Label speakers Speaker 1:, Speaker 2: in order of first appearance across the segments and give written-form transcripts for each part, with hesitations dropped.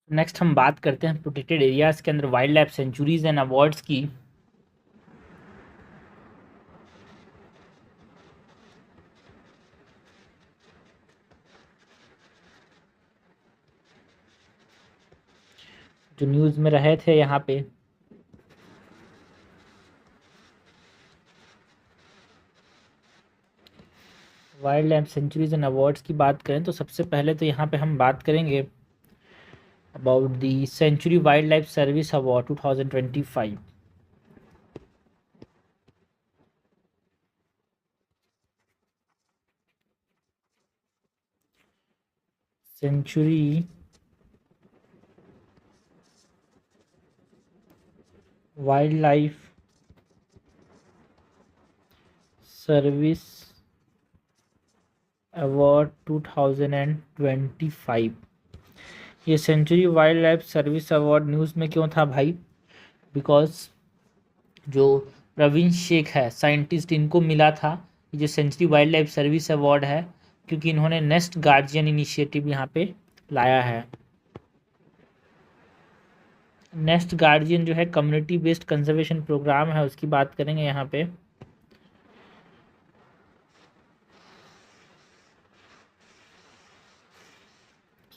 Speaker 1: Next हम बात करते हैं प्रोटेक्टेड एरियाज के अंदर wild life sanctuaries and awards की। जो न्यूज़ में रहे थे यहाँ पे wild life sanctuaries and awards की बात करें तो सबसे पहले तो यहाँ पे हम बात करेंगे about the sanctuary wildlife service award 2025। Sanctuary wildlife service award 2025। ये sanctuary wildlife service award news में क्यों था भाई? बिकॉज जो प्रवीण शेख है साइंटिस्ट, इनको मिला था ये जो sanctuary wildlife service award है, क्योंकि इन्होंने नेस्ट गार्जियन इनिशिएटिव यहाँ पे लाया है। नेस्ट गार्जियन जो है कम्युनिटी बेस्ड कंजर्वेशन प्रोग्राम है, उसकी बात करेंगे यहाँ पे।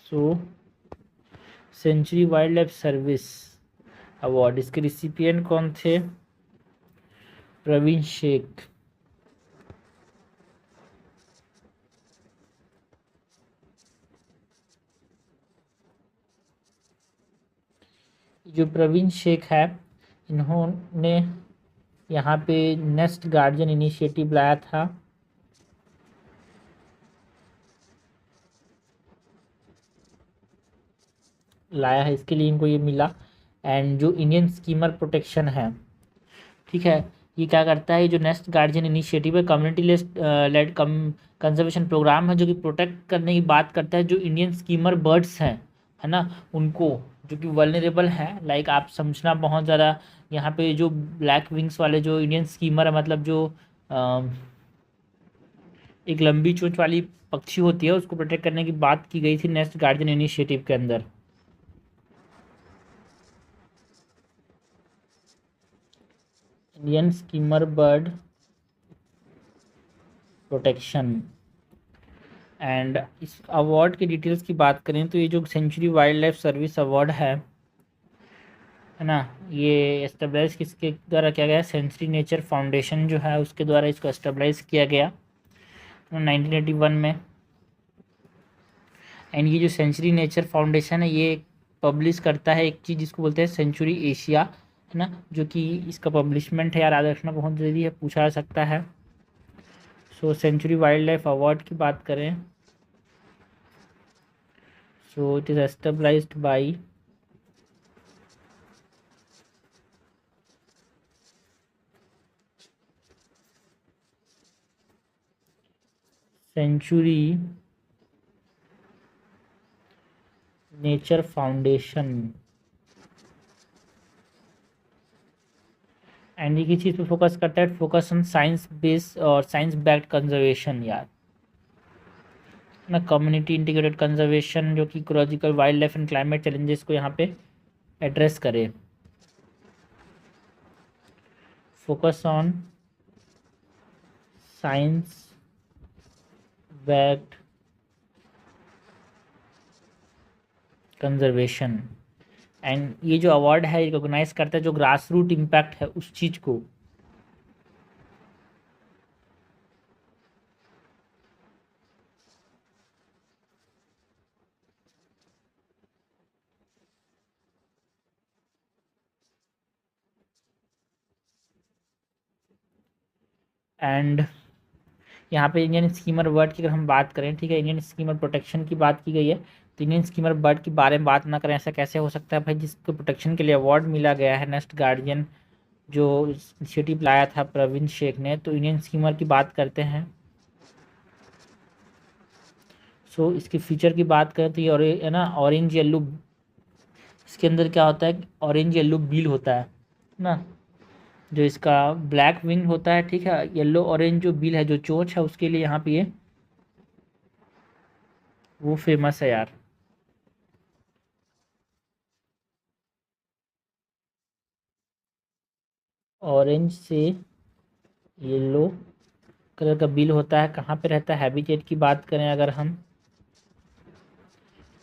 Speaker 1: So sanctuary wildlife service award, इसके रिसिपिएंट कौन थे? प्रवीण शेख। जो प्रवीण शेख है, इन्होंने यहाँ पे नेस्ट गार्जियन इनिशिएटिव लाया था। इसके लिए इनको ये मिला। एंड जो इंडियन स्कीमर प्रोटेक्शन है, ठीक है, ये क्या करता है? ये जो नेस्ट गार्जियन इनिशिएटिव है कम्युनिटी लेड कंजर्वेशन प्रोग्राम है, जो कि प्रोटेक्ट करने की बात करता है जो इंडियन स्कीमर बर्ड्स हैं, है ना, उनको, जो कि वल्नरेबल हैं। लाइक आप समझना बहुत ज़्यादा, यहाँ पे जो ब्लैक विंग्स वाले जो इंडियन स्कीमर है, मतलब जो एक लंबी चोंच वाली पक्षी होती है, उसको प्रोटेक्ट करने की बात की गई थी नेस्ट गार्जियन इनिशिएटिव के अंदर। Indian skimmer bird protection. And इस अवार्ड की डिटेल्स की बात करें तो ये जो sanctuary wildlife service award है ना, ये एस्टेब्लिश किसके द्वारा किया गया? सेंचुरी नेचर फाउंडेशन जो है उसके द्वारा इसको एस्टेब्लिश किया गया 1981 में। एंड ये जो सेंचुरी नेचर फाउंडेशन है, ये पब्लिश करता है एक चीज़ जिसको बोलते हैं सेंचुरी एशिया, है ना, जो कि इसका पब्लिशमेंट है, याद रखना बहुत ज़रूरी है, पूछा जा सकता है। So sanctuary wildlife award की बात करें, so it is established by sanctuary nature foundation. And ये किस चीज़ पे फोकस करता है? फोकस ऑन साइंस बेस्ड और साइंस बैक्ड कंजर्वेशन, यार ना, कम्युनिटी इंटीग्रेटेड कंजर्वेशन, जो कि ecological wildlife and climate challenges को यहाँ पे एड्रेस करे। Focus on science backed conservation. And ये जो अवार्ड है रिकॉग्नाइज करता है जो ग्रास रूट इम्पैक्ट है उस चीज़ को। एंड यहाँ पे इंडियन स्कीमर बर्ड की अगर हम बात करें, ठीक है, इंडियन स्कीमर प्रोटेक्शन की बात की गई है, तो इंडियन स्कीमर बर्ड के बारे में बात ना करें, ऐसा कैसे हो सकता है भाई? जिसको प्रोटेक्शन के लिए अवार्ड मिला गया है, नेस्ट गार्जियन जो इनिशिएटिव लाया था प्रवीण शेख ने, तो इंडियन स्कीमर की बात करते हैं। सो इसके फीचर की बात करें तो ये है ना, ऑरेंज येल्लो, इसके अंदर क्या होता है? ऑरेंज येल्लो बील होता है ना, जो इसका ब्लैक विंग होता है, ठीक है, येलो ऑरेंज जो बिल है, जो चोंच है, उसके लिए यहाँ पे ये वो फेमस है यार। ऑरेंज से येलो कलर का बिल होता है, कहाँ पे रहता है? हैबिटेट की बात करें अगर हम,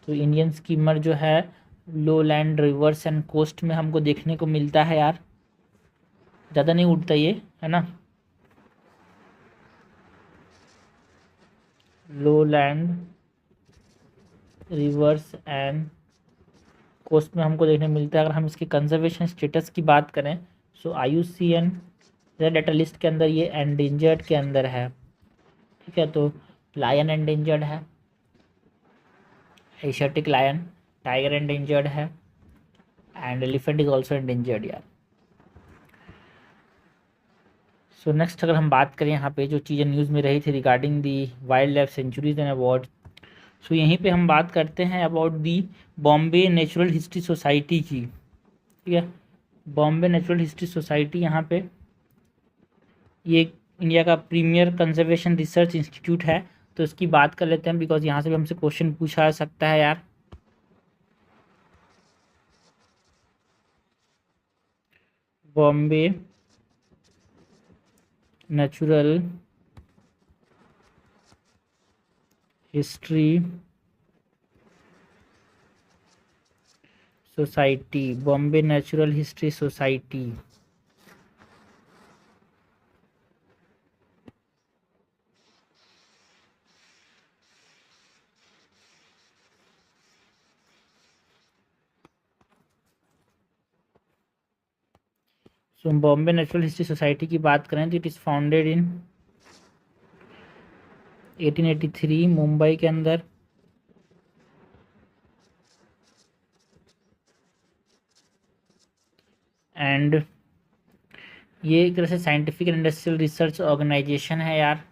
Speaker 1: तो इंडियन स्कीमर जो है lowland, rivers and coast में हमको देखने को मिलता है यार। ज़्यादा नहीं उड़ता ये, है ना। Lowland, rivers and coast में हमको देखने मिलता है। अगर हम इसके कंजर्वेशन स्टेटस की बात करें, सो IUCN रेड डाटा लिस्ट के अंदर ये एंडेंजर्ड के अंदर है, ठीक है। तो लायन एंडेंजर्ड है, एशियाटिक लायन, टाइगर एंडेंजर्ड है, and elephant is also endangered यार। सो नेक्स्ट अगर हम बात करें यहाँ पे जो चीज़ें न्यूज़ में रही थी regarding the wildlife sanctuaries and award, so यहीं पे हम बात करते हैं about the Bombay natural history society की, ठीक है। बॉम्बे नेचुरल हिस्ट्री सोसाइटी यहाँ पे ये इंडिया का प्रीमियर कंजर्वेशन रिसर्च इंस्टीट्यूट है, तो इसकी बात कर लेते हैं बिकॉज यहाँ से भी हमसे क्वेश्चन पूछा जा सकता है यार। Bombay natural history society, Bombay natural history society, so Bombay natural history society की बात करें तो it is founded in 1883 Mumbai के अंदर, एंड ये एक तरह से scientific and industrial research organisation है यार।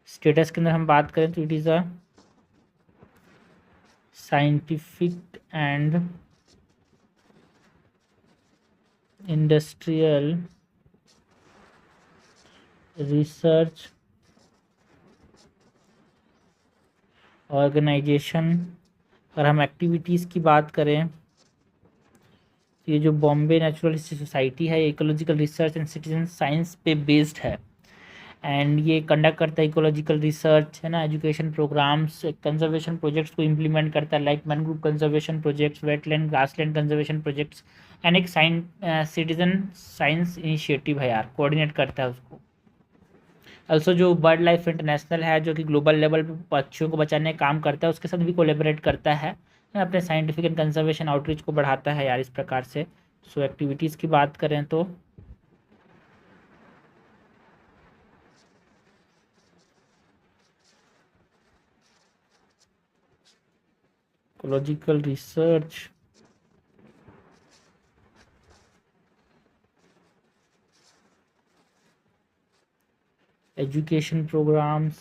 Speaker 1: स्टेटस के अंदर हम बात करें तो it is a scientific and industrial research organisation. अगर हम एक्टिविटीज़ की बात करें तो ये जो बॉम्बे नेचुरल हिस्ट्री सोसाइटी है ये ecological research and citizen science पे बेस्ड है, एंड ये कंडक्ट करता है इकोलॉजिकल रिसर्च, है ना, एजुकेशन प्रोग्राम्स, कंजर्वेशन प्रोजेक्ट्स को इम्प्लीमेंट करता है like mangrove conservation projects, wetland grassland conservation projects, and एक सिटीजन साइंस इनिशिएटिव है यार, कोऑर्डिनेट करता है उसको। ऑल्सो जो बर्ड लाइफ इंटरनेशनल है जो कि ग्लोबल लेवल पे पक्षियों को बचाने का काम करता है, उसके साथ भी कोलेबरेट करता है, अपने साइंटिफिक एंड कंजर्वेशन आउटरीच को बढ़ाता है यार इस प्रकार से। सो एक्टिविटीज़ की बात करें तो ecological research, education programmes,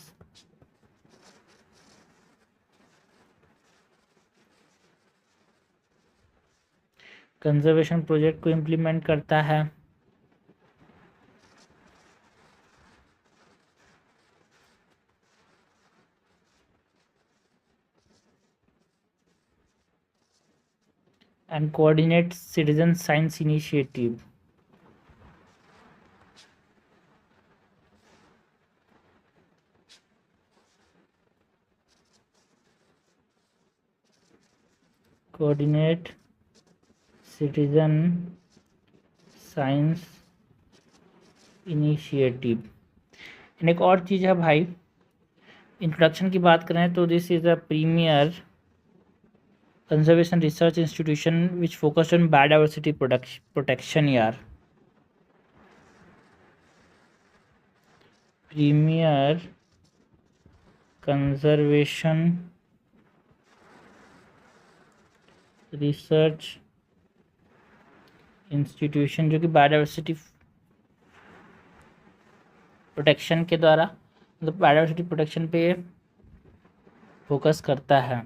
Speaker 1: conservation project को इम्प्लीमेंट करता है, and coordinate citizen science initiative. Coordinate citizen science initiative. एक और चीज़ है भाई, इंट्रोडक्शन की बात करें तो this is a premier conservation research institution which focused on biodiversity protection यार। प्रीमियर कंजर्वेशन रिसर्च इंस्टीट्यूशन जो कि बायोडाइवर्सिटी प्रोटेक्शन के द्वारा, मतलब बायोडाइवर्सिटी प्रोटेक्शन पे फोकस करता है।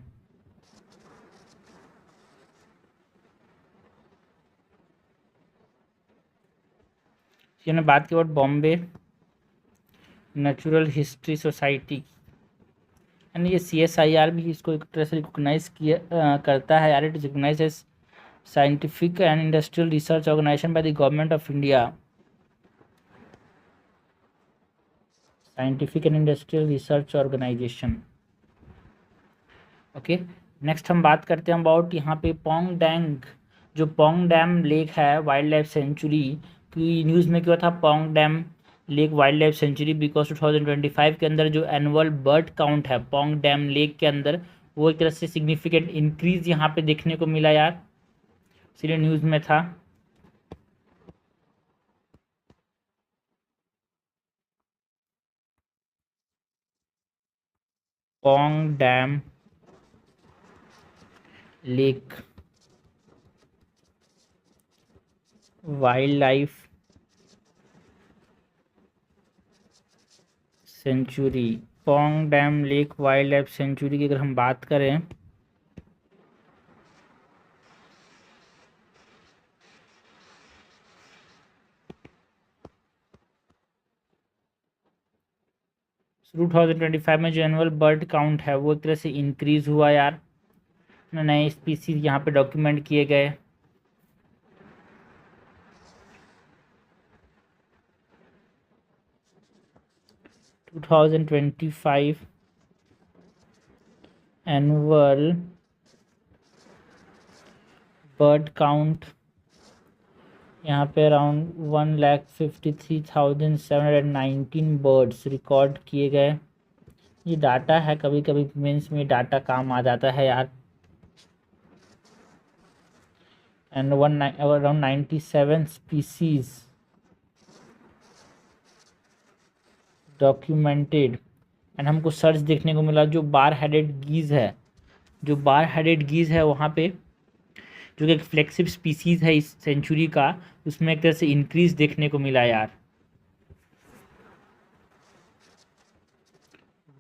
Speaker 1: हमने बात की about Bombay natural history society, यानी ये CSIR भी इसको एक तरह से रिकॉग्नाइज किया करता है यार, it is recognise as scientific and industrial research organisation by the government of India, scientific and industrial research organisation. Okay, next हम बात करते हैं अबाउट यहाँ पे पोंग डैंग, जो पोंग डैम लेक है वाइल्ड लाइफ सेंचुरी की न्यूज़ में क्या था, Pong dam lake wild life sanctuary because 2025 के अंदर जो एनुअल बर्ड काउंट है पोंग डैम लेक के अंदर, वो एक तरह से सिग्निफिकेंट इंक्रीज यहाँ पे देखने को मिला यार, इसलिए न्यूज़ में था। Pong dam lake wild life sanctuary, Pong dam lake wild life sanctuary की अगर हम बात करें, शुरू 2025 में जो एनुअल बर्ड काउंट है वो एक तरह से इंक्रीज हुआ यार, नए स्पीसीज यहाँ पे डॉक्यूमेंट किए गए। टू 2025 एनुअल बर्ड काउंट यहाँ पे अराउंड 1,53,719 बर्ड्स रिकॉर्ड किए गए। ये डाटा है, कभी कभी मेंस में डाटा काम आ जाता है यार। And around 97 species documented. And हमको सर्च देखने को मिला जो बार हेडेड गीज है, जो बार हेडेड गीज है वहाँ पे जो कि एक फ्लेक्सिव स्पीसीज है इस सेंचुरी का, उसमें एक तरह से इंक्रीज देखने को मिला यार।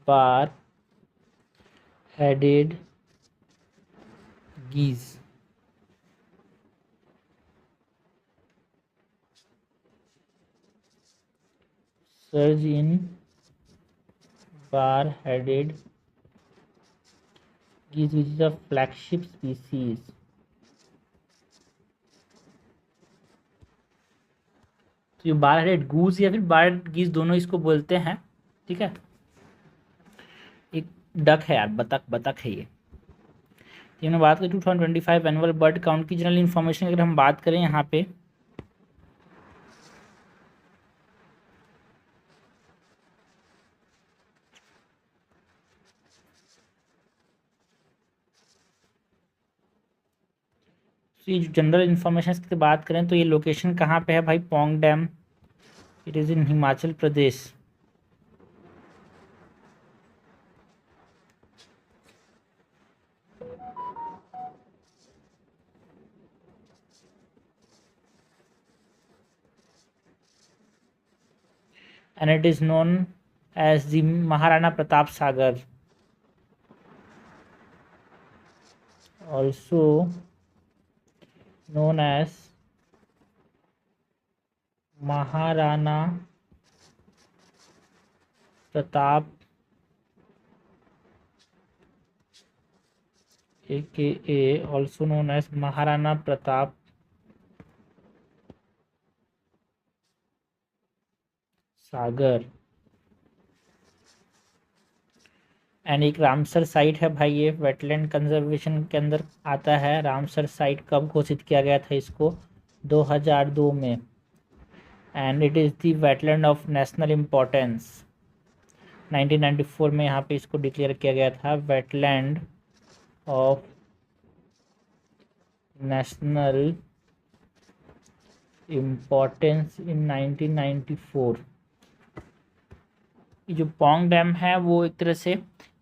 Speaker 1: Bar headed गीज, surge in bar headed गीज which is a flagship species. तो ये बार हेडेड गूज या फिर बार गीज दोनों इसको बोलते हैं, ठीक है। एक डक है यार, बतख बतख है ये। हमने बात करी 2025 एनुअल बर्ड काउंट की जनरल इन्फॉर्मेशन अगर हम बात करें यहाँ पे, तो ये जो जनरल इन्फॉर्मेशन की बात करें तो ये लोकेशन कहाँ पे है भाई, Pong dam, it is in Himachal Pradesh. and it is known as the Maharana Pratap Sagar, also known as Maharana Pratap, aka also known as Maharana Pratap Sagar. And एक रामसर साइट है भाई, ये वेटलैंड कंजर्वेशन के अंदर आता है। रामसर साइट कब घोषित किया गया था इसको, 2002 में। And it is the wetland of national importance, 1994 में यहाँ पे इसको डिक्लेयर किया गया था wetland of national importance in 1994। ये जो पोंग डैम है वो एक तरह से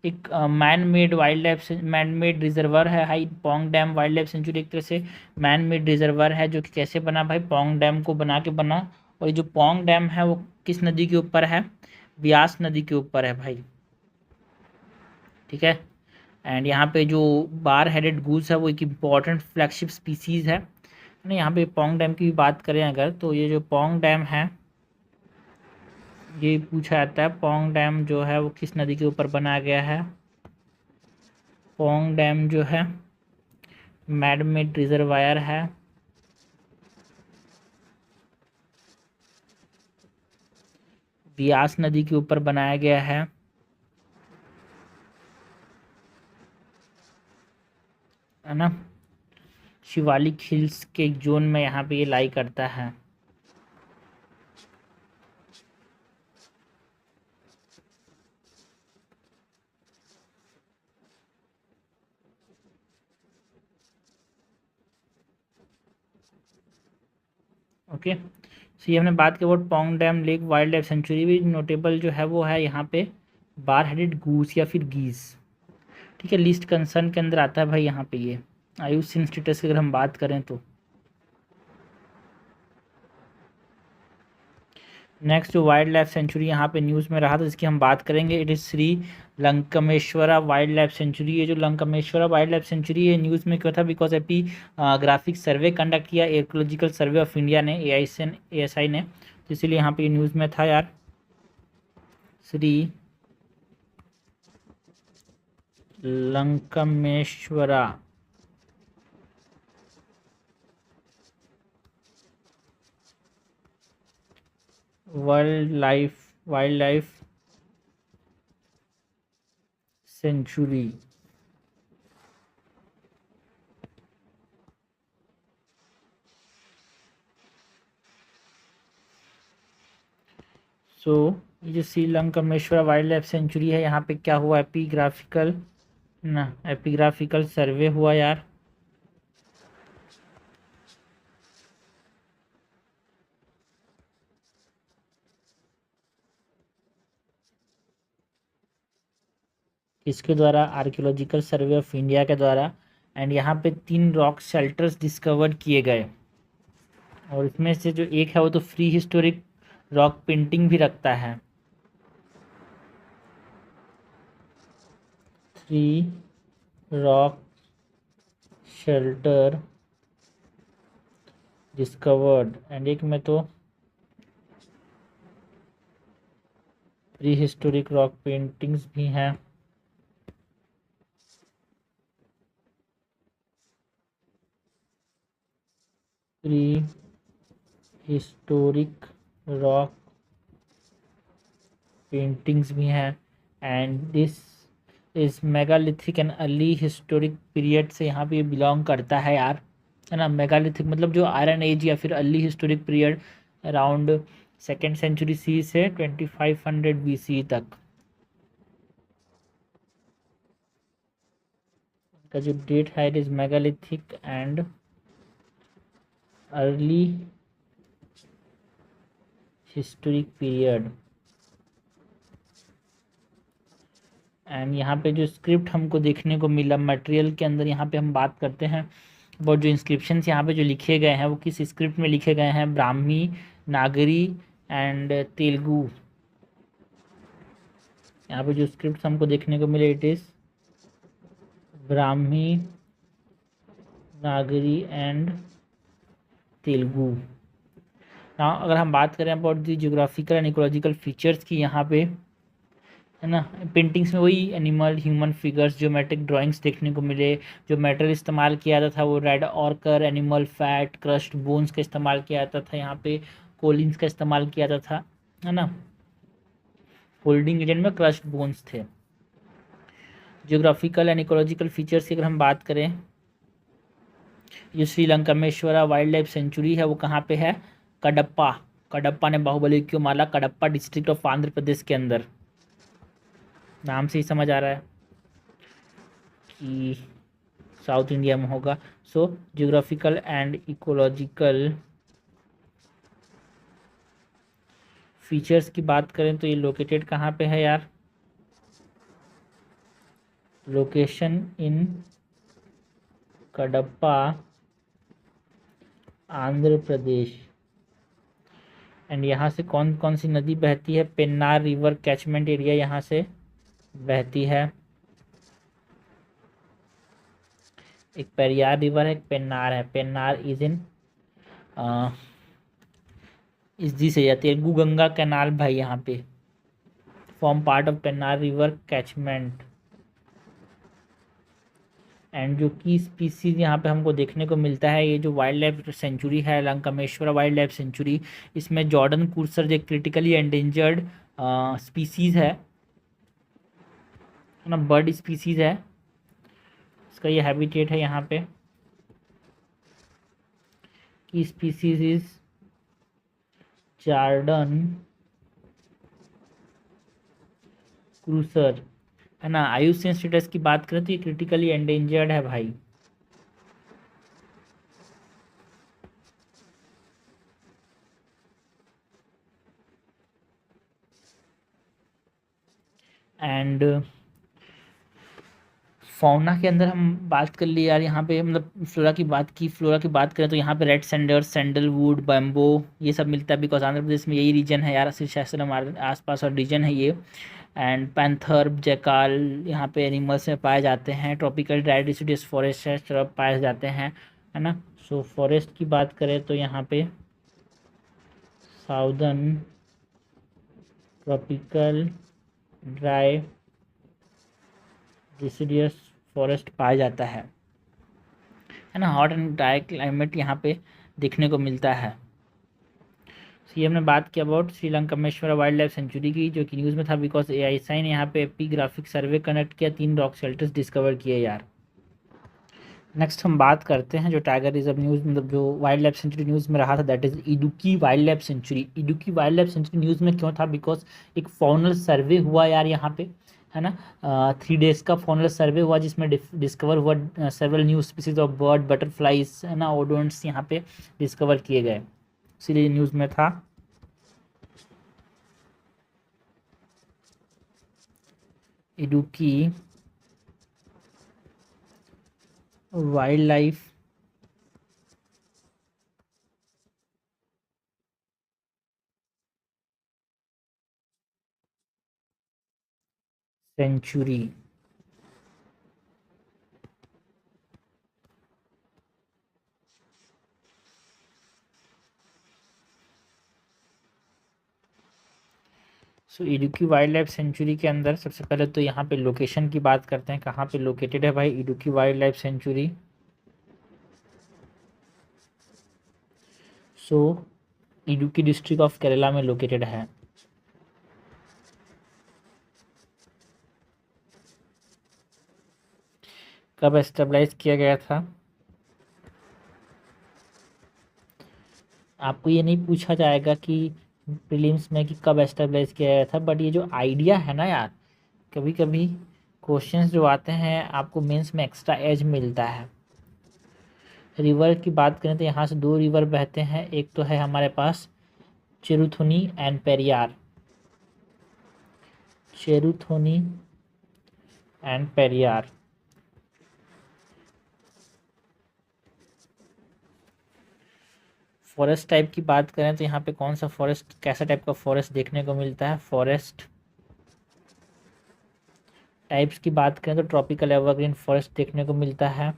Speaker 1: एक man made wildlife, man made reservoir है। हाई Pong dam wildlife sanctuary एक तरह से मैन मेड रिजर्वर है, जो कि कैसे बना भाई, पोंग डैम को बना के बना। और ये जो पोंग डैम है वो किस नदी के ऊपर है, ब्यास नदी के ऊपर है भाई, ठीक है। एंड यहाँ पे जो बार हेडेड गूस है वो एक इम्पॉर्टेंट फ्लैगशिप स्पीसीज़ है ना। यहाँ पे पोंग डैम की भी बात करें अगर, तो ये जो पोंग डैम है ये पूछा जाता है, पोंग डैम जो है वो किस नदी के ऊपर बनाया गया है। पोंग डैम जो है मैड मेड रिजर्वायर है, व्यास नदी के ऊपर बनाया गया है ना। शिवालिक हिल्स के एक जोन में यहाँ पे ये लाई करता है। ओके, सो ये हमने बात की about Pong dam lake wild life sanctuary भी नोटेबल जो है वो है यहाँ पे बार हेडेड गूस या फिर गीज। ठीक है, लिस्ट कंसर्न के अंदर आता है भाई यहाँ पे ये आयुषिन स्टेटस की अगर हम बात करें तो। नेक्स्ट जो वाइल्ड लाइफ सेंचुरी यहाँ पे न्यूज़ में रहा था इसकी हम बात करेंगे, it is Sri Lankamalleswara wildlife sanctuary. ये जो लंकमेश्वरा वाइल्ड लाइफ सेंचुरी है न्यूज़ में क्यों था, because epigraphic survey conduct किया इकोलॉजिकल सर्वे ऑफ इंडिया ने, ASI ने, तो इसीलिए यहाँ पे न्यूज़ में था यार। Sri Lankamalleswara wildlife sanctuary. So ये जो श्रीलंकमेश्वरा वाइल्ड लाइफ सेंचुरी है यहाँ पे क्या हुआ, एपिग्राफिकल सर्वे हुआ यार। इसके द्वारा आर्कियोलॉजिकल सर्वे ऑफ इंडिया के द्वारा, एंड यहाँ पे 3 रॉक शेल्टर्स डिस्कवर किए गए, और इसमें से जो एक है वो तो फ्री हिस्टोरिक रॉक पेंटिंग भी रखता है। 3 रॉक शेल्टर डिस्कवर्ड, एंड एक में तो प्री हिस्टोरिक रॉक पेंटिंग्स भी हैं। प्री हिस्टोरिक रॉक पेंटिंग्स भी हैं, एंड दिस इस megalithic and early historic period से यहाँ पे ये बिलोंग करता है यार, है ना। मेगालिथिक मतलब जो आयरन एज या फिर early historic period around 2nd century C से 2500 BC तक का जो डेट है, it is megalithic and early historic period. And यहाँ पे जो स्क्रिप्ट हमको देखने को मिला मटेरियल के अंदर, यहाँ पे हम बात करते हैं और जो इंस्क्रिप्शंस यहाँ पे जो लिखे गए हैं वो किस स्क्रिप्ट में लिखे गए हैं, ब्राह्मी, नागरी एंड तेलुगु। यहाँ पे जो स्क्रिप्ट हमको देखने को मिले it is Brahmi, Nagari and Telugu. ना अगर हम बात करें about the geographical and ecological features की, यहाँ पे है ना पेंटिंग्स में वही animal, human figures, geometric drawings देखने को मिले। जो मेटेरियल इस्तेमाल किया जाता था वो रेड ऑर्कर, एनिमल फैट, क्रस्ट बोन्स का इस्तेमाल किया जाता था। यहाँ पे कोलिन्स का इस्तेमाल किया जाता था, है ना। फोल्डिंग एजेंट में क्रस्ट बोन्स थे। जियोग्राफिकल एंड इकोलॉजिकल फीचर्स की अगर हम बात करें, जो श्रीलंकमेश्वरा वाइल्ड लाइफ सेंचुरी है वो कहाँ पे है, कडप्पा। कडप्पा ने बाहुबली क्यों मारा, कडप्पा डिस्ट्रिक्ट ऑफ आंध्र प्रदेश के अंदर। नाम से ही समझ आ रहा है कि साउथ इंडिया में होगा। सो जियोग्राफिकल एंड इकोलॉजिकल फीचर्स की बात करें तो ये लोकेटेड कहाँ पे है यार, location in Kadapa, Andhra Pradesh. And यहाँ से कौन कौन सी नदी बहती है, पेन्नार रिवर कैचमेंट एरिया यहाँ से बहती है। एक पेरियार रिवर है, एक पेन्नार है। पेन्नार इज इन इसी से जाती है, तेलुगु गंगा कैनाल भाई यहाँ पे form part of Pennar river catchment. And जो की स्पीसीज यहाँ पे हमको देखने को मिलता है, ये जो वाइल्ड लाइफ सेंचुरी है लंकामेश्वरा वाइल्ड लाइफ सेंचुरी, इसमें जॉर्डन कूर्सर जो क्रिटिकली एंडेंजर्ड स्पीसीज है ना, बर्ड स्पीसीज है, इसका ये हैबिटेट है यहाँ पे। की स्पीसीज इज जॉर्डन क्रूसर, है ना। आयुष्मान स्टेटस की बात करें तो ये क्रिटिकली एंडेंजर्ड है भाई। एंड फौना के अंदर हम बात कर लिए यार, यहाँ पे मतलब फ्लोरा की बात करें तो यहाँ पे रेड सैंडल, सैंडलवुड, बैम्बो ये सब मिलता है, बिकॉज आंध्र प्रदेश में यही रीजन है यार, शीर्षाचलम आसपास और रीजन है ये। एंड पैंथर, जैकाल यहाँ पे एनिमल्स में पाए जाते हैं। ट्रॉपिकल ड्राई डिसिडियस फॉरेस्ट है, श्रब पाए जाते हैं, है ना। सो फॉरेस्ट की बात करें तो यहाँ पे southern tropical dry deciduous forest पाया जाता है ना। हॉट एंड ड्राई क्लाइमेट यहाँ पे देखने को मिलता है। ये हमने बात की अबाउट श्रीलंकामेश्वरा वाइल्ड लाइफ सेंचुरी की, जो कि न्यूज़ में था बिकॉज एआईएसआई ने यहाँ पे एपिग्राफिक सर्वे कनेक्ट किया, 3 रॉक शेल्टर्स डिस्कवर किए यार। नेक्स्ट हम बात करते हैं जो टाइगर रिजर्व न्यूज़, मतलब जो वाइल्ड लाइफ सेंचुरी न्यूज़ में रहा था, that is Idukki wildlife century. Idukki wildlife century news में क्यों था, बिकॉज एक फाउनल सर्वे हुआ यार यहाँ पे, है ना। 3 डेज का फाउनल सर्वे हुआ जिसमें डिस्कवर हुआ several new species of bird, butterflies, है ना, ओडोंट्स यहाँ पे डिस्कवर किए गए, इसीलिए न्यूज़ में था। Idukki wildlife sanctuary. So Idukki wildlife sanctuary के अंदर सबसे पहले तो यहाँ पे लोकेशन की बात करते हैं, कहाँ पे लोकेटेड है भाई Idukki wildlife sanctuary. So Idukki district of Kerala में लोकेटेड है। कब एस्टेब्लाइज किया गया था, आपको ये नहीं पूछा जाएगा कि प्रीलिम्स में कि कब एस्टेब्लाइज किया गया था, बट ये जो आइडिया है ना यार, कभी कभी क्वेश्चंस जो आते हैं आपको मेंस में एक्स्ट्रा एज मिलता है। रिवर की बात करें तो यहाँ से 2 रिवर बहते हैं, एक तो है हमारे पास Cheruthoni and Periyar, Cheruthoni and Periyar. Forest type की बात करें तो यहाँ पे कौन सा फॉरेस्ट, कैसा टाइप का फॉरेस्ट देखने को मिलता है, फॉरेस्ट टाइप्स की बात करें तो ट्रॉपिकल एवरग्रीन फॉरेस्ट देखने को मिलता है।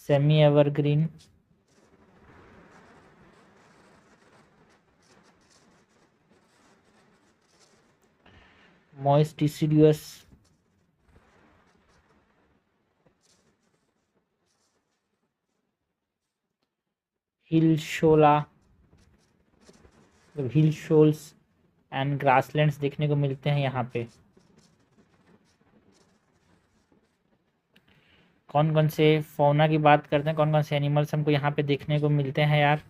Speaker 1: Semi evergreen, moist deciduous, hill shola, hill sholas and grasslands देखने को मिलते हैं यहाँ पे। कौन कौन से फौना की बात करते हैं, कौन कौन से एनिमल्स हमको यहाँ पे देखने को मिलते हैं यार।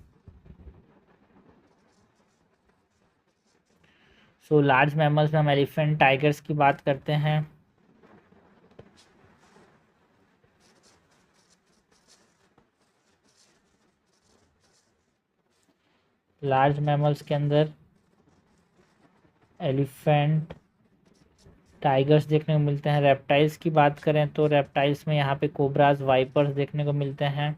Speaker 1: सो लार्ज मैमल्स में हम एलिफेंट, टाइगर्स की बात करते हैं। लार्ज मैमल्स के अंदर एलिफेंट, टाइगर्स देखने को मिलते हैं। रेप्टाइल्स की बात करें तो रेप्टाइल्स में यहाँ पे कोबराज, वाइपर्स देखने को मिलते हैं।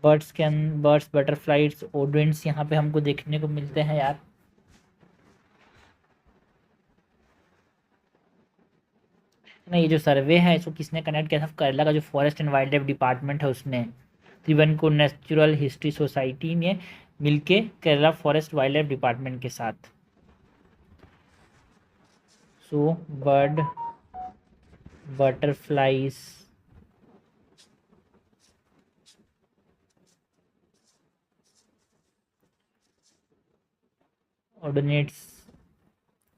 Speaker 1: बर्ड्स, बटरफ्लाइज, ओडेंट्स यहाँ पे हमको देखने को मिलते हैं यार। नहीं, ये जो सर्वे है इसको किसने कनेक्ट किया था, केरला का जो forest and wild life department है उसने, त्रिवेंकुर नेचुरल हिस्ट्री सोसाइटी ने मिलके Kerala forest wild life department के साथ। सो बर्ड, बटरफ्लाइज, ऑर्डिनेट्स,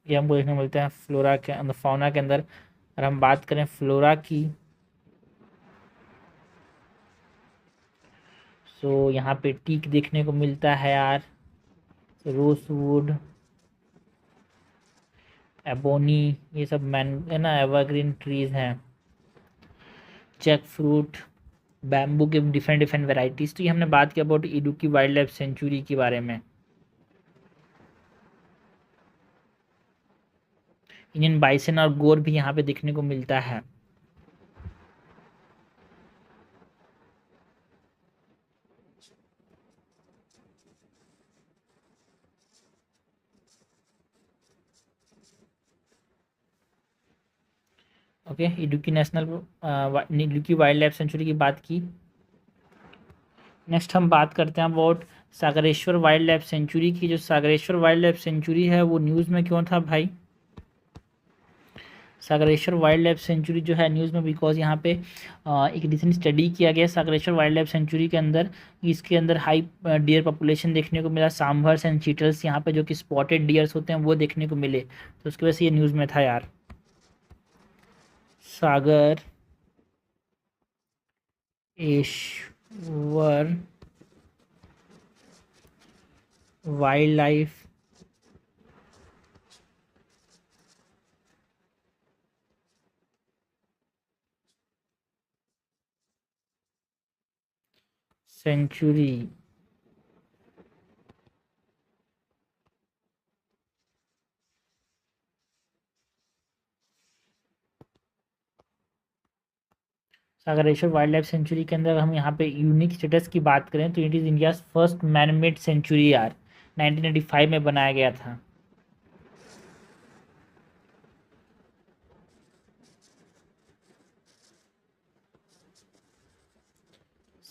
Speaker 1: ये हमको देखने को मिलते हैं फ्लोरा के अंदर, फाउना के अंदर। अगर हम बात करें फ्लोरा की, सो यहाँ पे टीक देखने को मिलता है यार, रोसवुड, एबोनी, ये सब मैन है ना, एवरग्रीन ट्रीज हैं। जैक फ्रूट, बैम्बू के डिफरेंट डिफरेंट वेराइटीज़। तो ये हमने बात किया about Idukki wildlife sanctuary के बारे में। इंडियन बाइसन और गोर भी यहाँ पे देखने को मिलता है। Okay, Idukki Idukki wildlife sanctuary की बात की। नेक्स्ट हम बात करते हैं about Sagareshwar wildlife sanctuary की। जो सागरेश्वर वाइल्ड लाइफ सेंचुरी है वो न्यूज़ में क्यों था भाई? सागरेश्वर वाइल्ड लाइफ सेंचुरी जो है न्यूज़ में बिकॉज यहाँ पे एक रिसेंट स्टडी किया गया सागरेश्वर वाइल्ड लाइफ सेंचुरी के अंदर। इसके अंदर हाई डियर पॉपुलेशन देखने को मिला, सांभर्स एंड चीटल्स यहाँ पे जो कि स्पॉटेड डियर्स होते हैं वो देखने को मिले, तो उसकी वजह से ये न्यूज़ में था यार। Sagareshwar wildlife sanctuary Sagareshwar wildlife sanctuary के अंदर हम यहाँ पे यूनिक स्टेटस की बात करें तो it is India's first man made sanctuary यार, 1985 में बनाया गया था।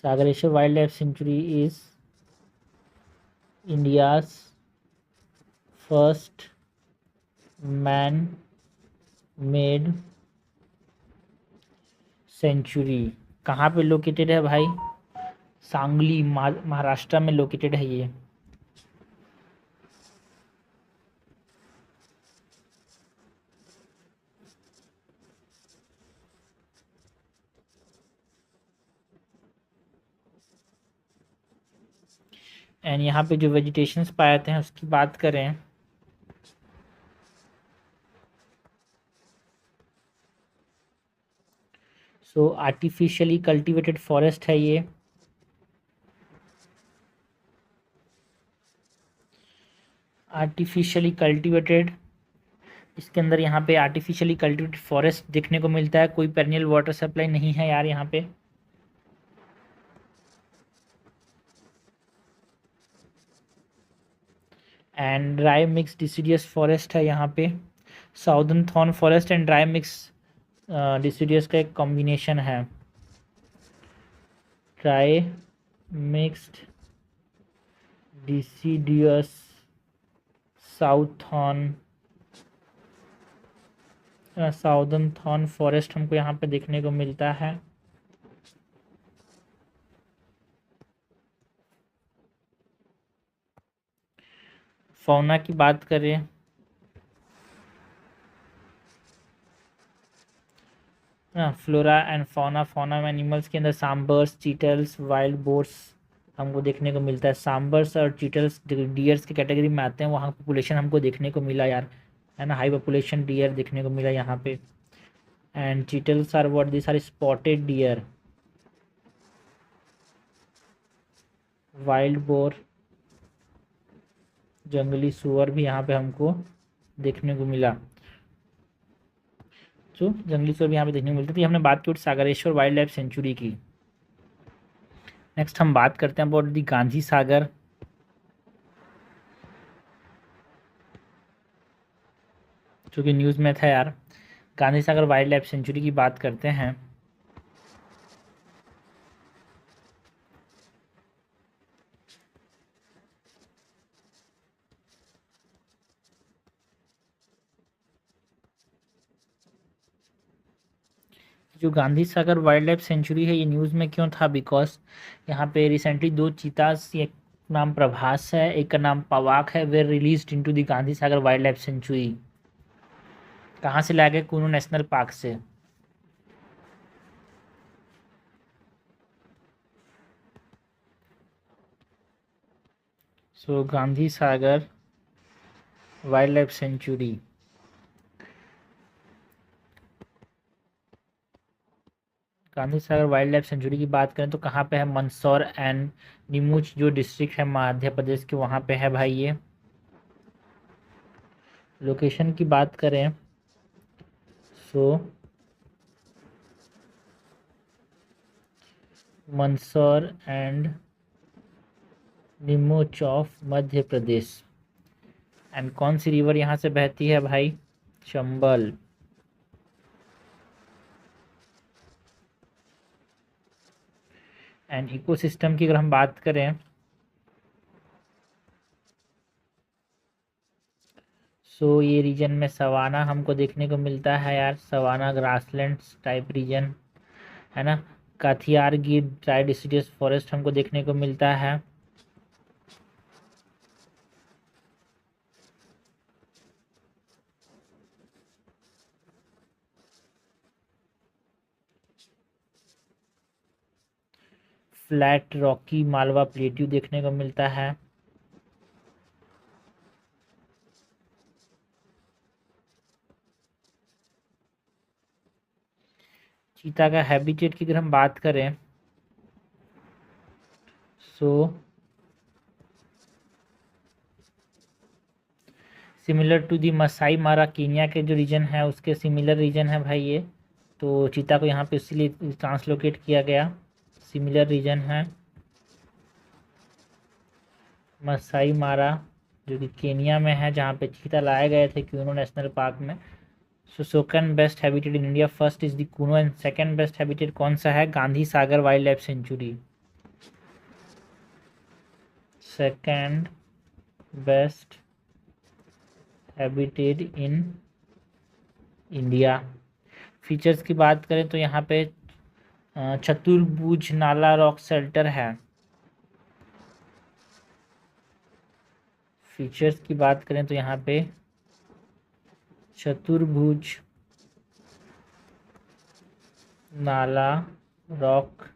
Speaker 1: Sagareshwar wildlife sanctuary is India's first man made sanctuary. कहाँ पे लोकेटेड है भाई? सांगली, महाराष्ट्र में लोकेटेड है ये। एंड यहाँ पे जो वेजिटेशंस पाए जाते हैं उसकी बात करें सो आर्टिफिशियली कल्टीवेटेड फॉरेस्ट है ये। आर्टिफिशियली कल्टीवेटेड, इसके अंदर यहाँ पे आर्टिफिशियली कल्टीवेटेड फॉरेस्ट देखने को मिलता है। कोई पेरिनियल वाटर सप्लाई नहीं है यार यहाँ पे। And dry mix deciduous forest है यहाँ पे। Southern thorn forest and dry mix deciduous का एक कॉम्बिनेशन है। Dry mixed deciduous southern thorn forest हमको यहाँ पे देखने को मिलता है। फौना की बात करें फ्लोरा एंड फौना, फौना में एनिमल्स के अंदर सांबर्स, चीटल्स, वाइल्ड बोर्स हमको देखने को मिलता है। सांबर्स और चीटल्स डियर्स की कैटेगरी में आते हैं, वहाँ पॉपुलेशन हमको देखने को मिला यार, है ना, हाई पॉपुलेशन डियर देखने को मिला यहाँ पे। And chitals are what, this are spotted deer, wild boar, जंगली सुअर भी यहाँ पे हमको देखने को मिला। तो जंगली सुअर भी यहाँ पे देखने को मिलते थे। हमने बात की सागरेश्वर वाइल्ड लाइफ सेंचुरी की। नेक्स्ट हम बात करते हैं अबाउट दी गांधी सागर। जो कि न्यूज़ में था यार। Gandhi Sagar wildlife sanctuary की बात करते हैं। जो Gandhi Sagar wildlife sanctuary है, ये न्यूज़ में क्यों था? बिकॉज यहाँ पे रिसेंटली दो चीतास, एक नाम प्रभास है, एक का नाम पवाक है, were released into the Gandhi Sagar wildlife sanctuary. कहाँ से लाए गए? कुनू नेशनल पार्क से। So Gandhi Sagar wildlife sanctuary, Gandhi Sagar wildlife sanctuary की बात करें तो कहाँ पे है? मंदसौर एंड नीमच जो डिस्ट्रिक्ट है मध्य प्रदेश के, वहाँ पे है भाई ये। लोकेशन की बात करें so Mandsaur and Neemuch of Madhya Pradesh. And कौन सी रिवर यहाँ से बहती है भाई? चंबल। एंड इकोसिस्टम की अगर हम बात करें सो ये रीजन में सवाना हमको देखने को मिलता है यार, सवाना ग्रासलैंड्स टाइप रीजन है ना। काथियार गिर ड्राई डिसिडियस फॉरेस्ट हमको देखने को मिलता है। फ्लैट रॉकी मालवा प्लेट्यू देखने को मिलता है। चीता का हैबिटेट की अगर हम बात करें so similar to the Masai Mara, Kenya के जो रीजन है उसके सिमिलर रीजन है भाई ये। तो चीता को यहाँ पे इसीलिए ट्रांसलोकेट किया गया, सिमिलर रीजन है। मसाई मारा जो कि केनिया में है, जहाँ पे चीता लाए गए थे क्यूनो नेशनल पार्क में। So second best habitat in India, first is the Kuno and second best habitat कौन सा है? Gandhi Sagar wildlife sanctuary. Second best habitat in India. Features की बात करें तो यहाँ पे चतुर्भुज नाला रॉक शेल्टर है। फीचर्स की बात करें तो यहाँ पे चतुर्भुज नाला रॉक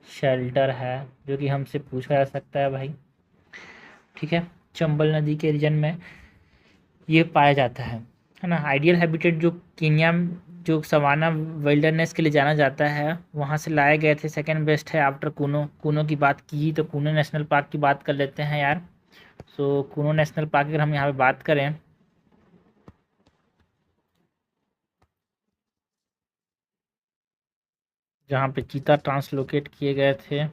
Speaker 1: शेल्टर है, जो कि हमसे पूछा जा सकता है भाई। ठीक है, चंबल नदी के रीजन में ये पाया जाता है ना। आइडियल हैबिटेट जो केन्या जो सवाना विल्डरनेस के लिए जाना जाता है, वहाँ से लाए गए थे, सेकंड बेस्ट है आफ्टर कूनो। कूनो की बात की तो कूनो नेशनल पार्क की बात कर लेते हैं यार। सो कूनो नेशनल पार्क अगर हम यहाँ पे बात करें जहाँ पे चीता ट्रांसलोकेट किए गए थे,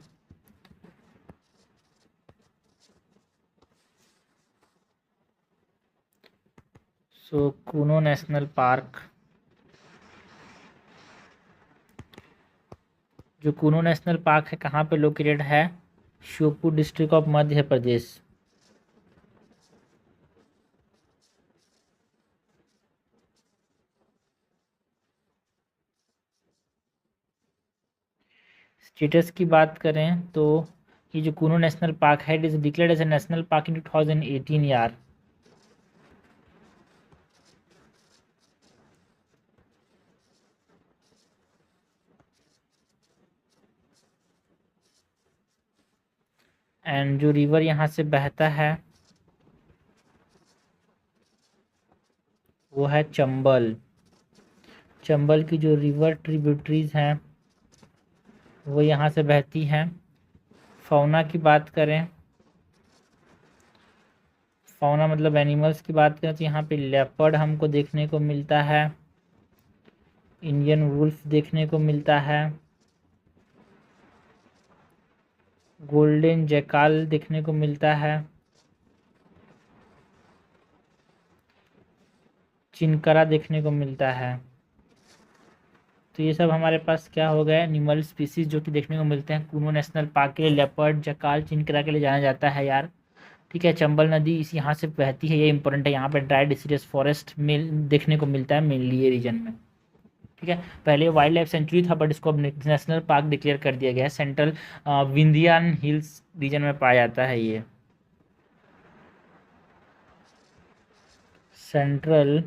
Speaker 1: सो कूनो नेशनल पार्क, जो कूनो नेशनल पार्क है कहाँ पे लोकेटेड है? Sheopur district of Madhya Pradesh. Status की बात करें तो ये जो कूनो नेशनल पार्क है, it is declared as a national park in 2018 यार। एंड जो रिवर यहाँ से बहता है वो है चंबल। चंबल की जो रिवर ट्रिब्यूटरीज हैं वो यहाँ से बहती हैं। फौना की बात करें, फौना मतलब एनिमल्स की बात करें तो यहाँ पे लेपर्ड हमको देखने को मिलता है, इंडियन वुल्फ देखने को मिलता है, गोल्डन जैकाल देखने को मिलता है, चिनकरा देखने को मिलता है। तो ये सब हमारे पास क्या हो गया? एनिमल स्पीसीज जो कि देखने को मिलते हैं कूनो नेशनल पार्क के लिए। लेपर्ड, जकाल, चिनकरा के लिए जाना जाता है यार। ठीक है, चंबल नदी इस यहाँ से बहती है, ये इंपॉर्टेंट है। यहाँ पे ड्राई डिसिडियस फॉरेस्ट में देखने को मिलता है मेनली ये रीजन में। ठीक है, पहले वाइल्ड लाइफ सेंचुरी था बट इसको अब नेशनल पार्क डिक्लेयर कर दिया गया है। सेंट्रल विंध्यान हिल्स रीजन में पाया जाता है ये। सेंट्रल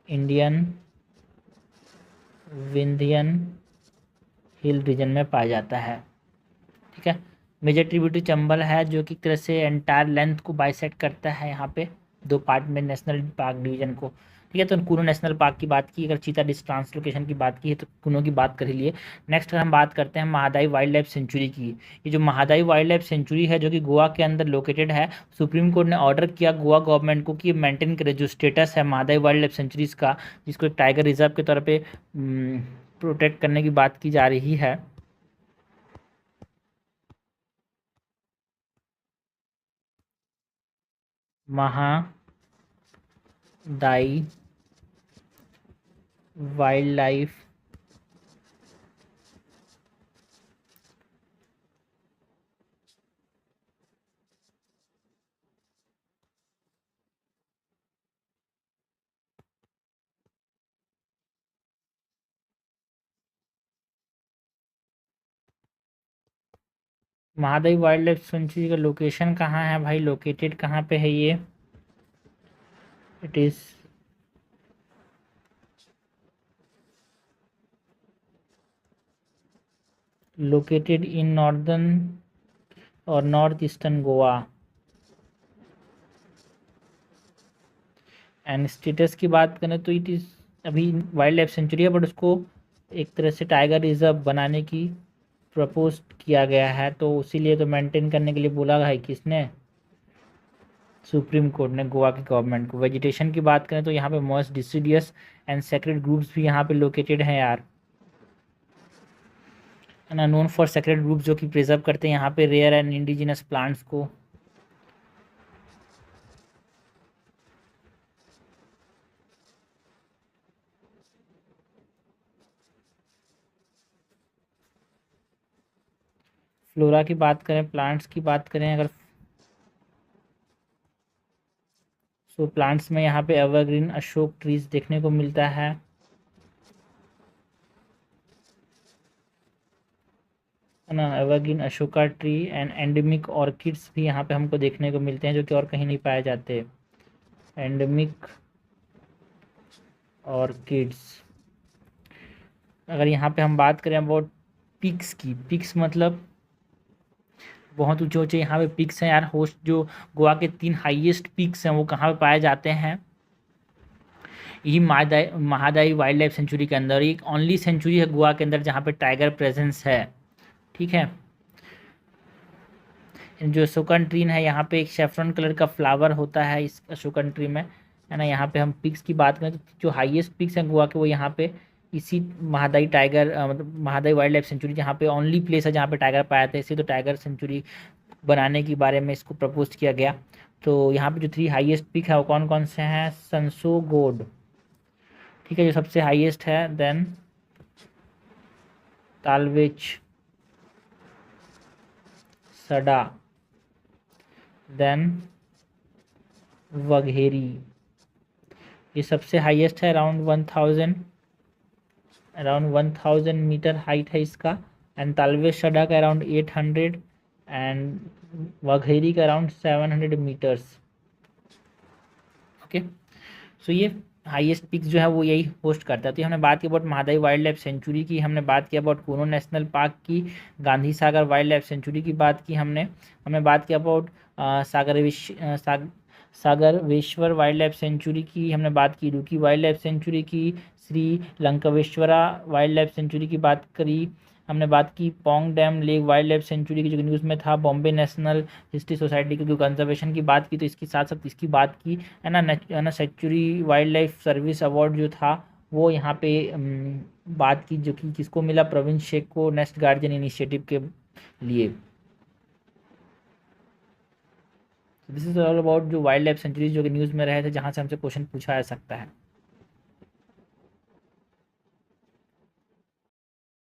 Speaker 1: इंडियन विंध्यन हिल रीजन में पाया जाता है। ठीक है, मेजर ट्रिब्यूटरी चंबल है जो कि एक तरह से एंटायर लेंथ को बाइसेक्ट करता है यहाँ पे दो पार्ट में नेशनल पार्क डिवीजन को। ठीक है, तो कुनो नेशनल पार्क की बात की, अगर चीता ट्रांसलोकेशन की बात की है तो कुनो की बात कर ही लिए। नेक्स्ट हम बात करते हैं महादाई वाइल्ड लाइफ सेंचुरी की। ये जो महादाई वाइल्ड लाइफ सेंचुरी है जो कि गोवा के अंदर लोकेटेड है, सुप्रीम कोर्ट ने ऑर्डर किया गोवा गवर्नमेंट को कि मेंटेन करे जो स्टेटस है महादाई वाइल्ड लाइफ सेंचुरीज का, जिसको एक टाइगर रिजर्व के तौर पर प्रोटेक्ट करने की बात की जा रही है। Mhadei wildlife Mhadei wildlife sanctuary का लोकेशन कहाँ है भाई, लोकेटेड कहाँ पे है ये? It is located in northern और north eastern Goa. And status की बात करें तो इट इज़ अभी वाइल्ड लाइफ सेंचुरी है बट उसको एक तरह से टाइगर रिजर्व बनाने की प्रपोज किया गया है, तो उसीलिए तो मेंटेन करने के लिए बोला है किसने, सुप्रीम कोर्ट ने गोवा की गवर्नमेंट को। वेजिटेशन की बात करें तो यहाँ पे most deciduous and secret groups भी यहाँ पे लोकेटेड हैं यार, है ना, नोन फॉर सेक्रेट ग्रुप्स जो कि प्रिजर्व करते हैं यहाँ पे रेयर एंड इंडिजिनस प्लांट्स को। फ्लोरा की बात करें, प्लांट्स की बात करें अगर, सो प्लांट्स में यहाँ पे एवरग्रीन अशोक ट्रीज देखने को मिलता है ना, evergreen Ashoka tree and endemic orchids भी यहाँ पे हमको देखने को मिलते हैं जो कि और कहीं नहीं पाए जाते। एंडेमिक ऑर्किड्स, अगर यहाँ पे हम बात करें अबाउट पिक्स की, पिक्स मतलब बहुत ऊंचे ऊंचे यहाँ पे पिक्स हैं यार। होस्ट जो गोवा के 3 हाईएस्ट पिक्स हैं वो कहाँ पे पाए जाते हैं, यही महादाई वाइल्ड लाइफ सेंचुरी के अंदर। एक ओनली सेंचुरी है गोवा के अंदर जहाँ पे टाइगर प्रेजेंस है। ठीक है, जो अशोकन ट्री है यहाँ पे एक शेफ्रॉन कलर का फ्लावर होता है इस अशोकन ट्री में, है ना। यहाँ पे हम पिक्स की बात करें तो जो हाईएस्ट पिक्स हैं गोवा के वो यहाँ पे इसी महादाई टाइगर मतलब महादाई वाइल्ड लाइफ सेंचुरी जहाँ पे ओनली प्लेस है जहाँ पे टाइगर पाया था, इसी तो टाइगर सेंचुरी बनाने के बारे में इसको प्रपोज किया गया। तो यहाँ पे जो 3 हाईएस्ट पिक है वो कौन कौन से हैं, संसोगोड, ठीक है, जो सबसे हाईएस्ट है, देन तालवेच सडा, देन वघेरी, ये सबसे हाईएस्ट है, अराउंड 1000 मीटर हाइट है इसका। एंड तालवेज सडा का अराउंड 800 एंड वघेरी का अराउंड 700 मीटर्स। ओके, सो ये हाईएस्ट पिक्स जो है वो यही होस्ट करता है। तो हमने बात की about Mahadayi wildlife sanctuary की, हमने बात की अबाउट कूनो नेशनल पार्क की, Gandhi Sagar wildlife sanctuary की बात की हमने बात की अबाउट सागरवेश्वर वाइल्ड लाइफ सेंचुरी की, हमने बात की इडुक्की वाइल्ड लाइफ सेंचुरी की, श्री लंकावेश्वरा वाइल्ड लाइफ सेंचुरी की बात करी, हमने बात की Pong dam lake wild life sanctuary की जो न्यूज़ में था, बॉम्बे नेशनल हिस्ट्री सोसाइटी की जो कंजर्वेशन की बात की, तो इसके साथ साथ इसकी बात की, है ना sanctuary wildlife service award जो था वो यहाँ पे बात की, जो कि किसको मिला, प्रवीण शेख को, नेस्ट गार्जियन इनिशिएटिव के लिए। दिस इज ऑल अबाउट जो वाइल्ड लाइफ सेंचुरीज जो कि न्यूज़ में रहे थे जहाँ से हमसे क्वेश्चन पूछा जा सकता है।